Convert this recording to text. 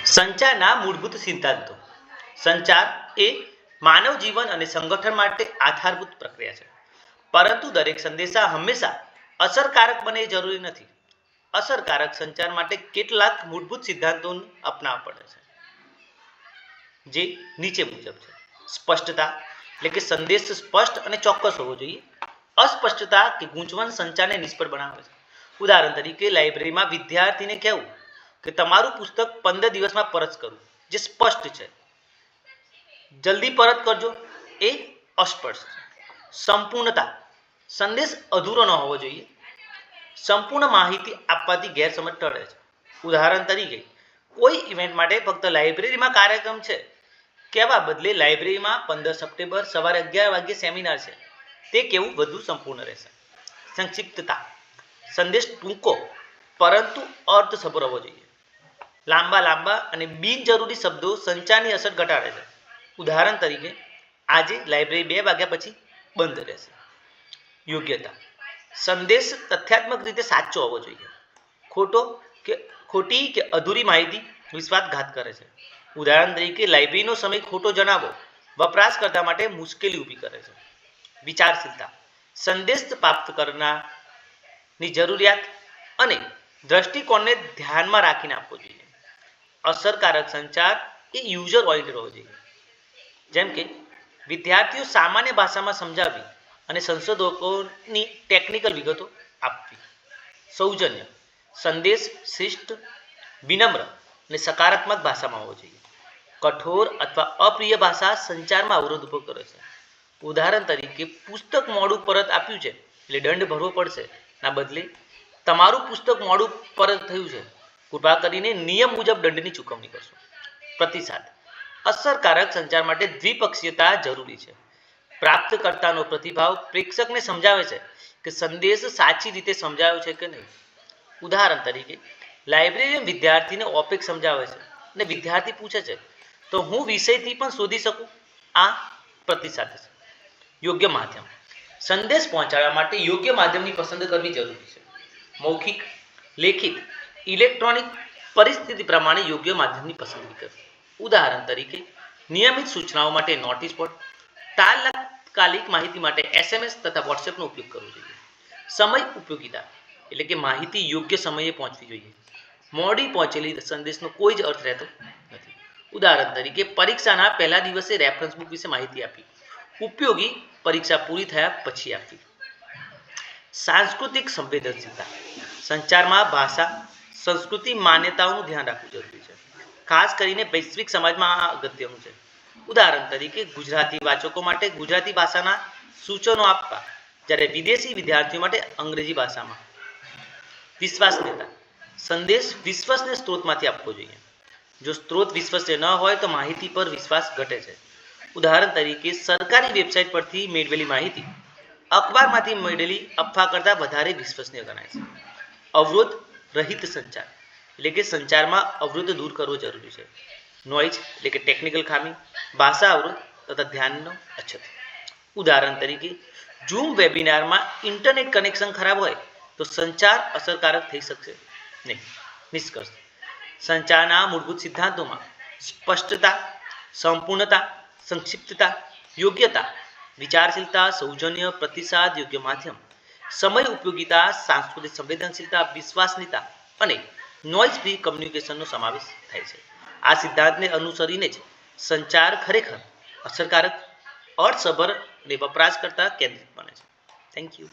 સંચારના મૂળભૂત સિદ્ધાંતો. સંચાર એ માનવ જીવન અને સંગઠન માટે આધારભૂત પ્રક્રિયા છે, પરંતુ દરેક સંદેશા હંમેશા અસરકારક બને એ જરૂરી નથી. અસરકારક સંચાર માટે કેટલાક મૂળભૂત સિદ્ધાંતો અપનાવવા પડે છે, જે નીચે મુજબ છે. સ્પષ્ટતા, એટલે કે સંદેશ સ્પષ્ટ અને ચોક્કસ હોવો જોઈએ. અસ્પષ્ટતા કે ગૂંચવણ સંચારને નિષ્ફળ બનાવે છે. ઉદાહરણ તરીકે, લાઇબ્રેરીમાં વિદ્યાર્થીને કહેવું કે તમારું પુસ્તક 15 દિવસમાં પરત કરવું, જે સ્પષ્ટ છે. જલ્દી પરત કરજો, એ અસ્પષ્ટ છે. સંપૂર્ણતા, સંદેશ અધૂરો ન હોવો જોઈએ. સંપૂર્ણ માહિતી આપવાથી ગેરસમજ ટળે છે. ઉદાહરણ તરીકે, કોઈ ઇવેન્ટ માટે ફક્ત લાઇબ્રેરીમાં કાર્યક્રમ છે કહેવા બદલે લાઇબ્રેરીમાં 15 સપ્ટેમ્બર સવારે 11 વાગ્યે સેમિનાર છે, તે કહેવું વધુ સંપૂર્ણ રહેશે. સંક્ષિપ્તતા, સંદેશ ટૂંકો પરંતુ અર્થસભર હોવો જોઈએ. લાંબા અને બિનજરૂરી શબ્દો સંચારની અસર ઘટાડે છે. ઉદાહરણ તરીકે, આજે લાઇબ્રેરી 2 વાગ્યા પછી બંધ રહેશે. યોગ્યતા, સંદેશ તથ્યાત્મક રીતે સાચો હોવો જોઈએ. ખોટી કે અધૂરી માહિતી વિશ્વાસઘાત કરે છે. ઉદાહરણ તરીકે, લાઇબ્રેરીનો સમય ખોટો જણાવો વપરાશકર્તા માટે મુશ્કેલી ઊભી કરે છે. વિચારશીલતા, સંદેશ પ્રાપ્ત કરનારની જરૂરિયાત અને દ્રષ્ટિકોણને ધ્યાનમાં રાખીને આપવો જોઈએ. અસરકારક સંચાર એ યુઝર ઓરિએન્ટેડ હોવો જોઈએ. જેમ કે, વિદ્યાર્થીઓ સામાન્ય ભાષામાં સમજાવવી અને સંશોધકોની ટેકનિકલ વિગતો આપવી. સૌજન્ય, સંદેશ શિષ્ટ, વિનમ્ર અને સકારાત્મક ભાષામાં હોવો જોઈએ. કઠોર અથવા અપ્રિય ભાષા સંચારમાં અવરોધ ઊભો કરે છે. ઉદાહરણ તરીકે, પુસ્તક મોડું પરત આપ્યું છે એટલે દંડ ભરવો પડશે ના બદલે, તમારું પુસ્તક મોડું પરત થયું છે, કૃપા કરીને નિયમ મુજબ દંડની ચૂકવણી કરશો. પ્રતિસાદ, અસરકારક સંચાર માટે દ્વિપક્ષીયતા જરૂરી છે. પ્રાપ્તકર્તાનો પ્રતિભાવ પ્રેક્ષકને સમજાવે છે કે સંદેશ સાચી રીતે સમજાયો છે કે નહીં. ઉદાહરણ તરીકે, લાઇબ્રેરિયન વિદ્યાર્થીને ઓપેક સમજાવે છે અને વિદ્યાર્થી પૂછે છે, તો હું વિષયથી પણ શોધી શકું. આ પ્રતિસાદ છે. યોગ્ય માધ્યમ, સંદેશ પહોંચાડવા માટે યોગ્ય માધ્યમની પસંદ કરવી જરૂરી છે. મૌખિક, લેખિત, ઇલેક્ટ્રોનિક, પરિસ્થિતિ પ્રમાણે યોગ્ય માધ્યમની પસંદગી કરવી. ઉદાહરણ તરીકે, નિયમિત સૂચનાઓ માટે નોટિસ બોર્ડ, તાત્કાલિક માહિતી માટે SMS તથા WhatsAppનો ઉપયોગ કરવો જોઈએ. સમય ઉપયોગિતા, એટલે કે માહિતી યોગ્ય સમયે પહોંચવી જોઈએ. મોડી પહોંચેલી સંદેશનો કોઈ જ અર્થ રહેતો નથી. ઉદાહરણ તરીકે, પરીક્ષાના પહેલા દિવસે રેફરન્સ બુક વિશે માહિતી આપી, ઉપયોગી પરીક્ષા પૂરી થયા પછી આપવી. સાંસ્કૃતિક સંવેદનશીલતા, સંચારમાં ભાષા, સંસ્કૃતિ, માન્યતાઓનું ધ્યાન રાખવું જરૂરી છે. ખાસ કરીને વૈશ્વિક સમાજમાં આ અગત્યનું છે. ઉદાહરણ તરીકે, ગુજરાતી વાચકો માટે ગુજરાતી ભાષાના સૂચનો આપવા, જ્યારે વિદેશી વિદ્યાર્થીઓ માટે અંગ્રેજી ભાષામાં. વિશ્વસનીયતા, સંદેશ વિશ્વસનીય સ્ત્રોતમાંથી આપવો જોઈએ. જો સ્ત્રોત વિશ્વસનીય ન હોય તો માહિતી પર વિશ્વાસ ઘટે છે. ઉદાહરણ તરીકે, સરકારી વેબસાઇટ પરથી મેળવેલી માહિતી અખબારમાંથી મળેલી અફવા કરતાં વધારે વિશ્વસનીય ગણાય છે. અવરોધ રહિત સંચાર, એટલે કે સંચારમાં અવરોધ દૂર કરવો જરૂરી છે. નોઇઝ, એટલે કે ટેકનિકલ ખામી, ભાષા અવરોધ તથા ધ્યાનનો અછત. ઉદાહરણ તરીકે, ઝૂમ વેબિનારમાં ઇન્ટરનેટ કનેક્શન ખરાબ હોય તો સંચાર અસરકારક થઈ શકશે નહીં. નિષ્કર્ષ, સંચારના મૂળભૂત સિદ્ધાંતોમાં સ્પષ્ટતા, સંપૂર્ણતા, સંક્ષિપ્તતા, યોગ્યતા, વિચારશીલતા, સૌજન્ય, પ્રતિસાદ, યોગ્ય માધ્યમ, સમય ઉપયોગિતા, સાંસ્કૃતિક સંવેદનશીલતા, વિશ્વસનીયતા અને નોઇઝ ફ્રી કમ્યુનિકેશનનો સમાવેશ થાય છે. આ સિદ્ધાંતને અનુસરીને જ સંચાર ખરેખર અસરકારક, અર્થસભર અને વપરાશકર્તા કેન્દ્રિત બને છે. Thank you.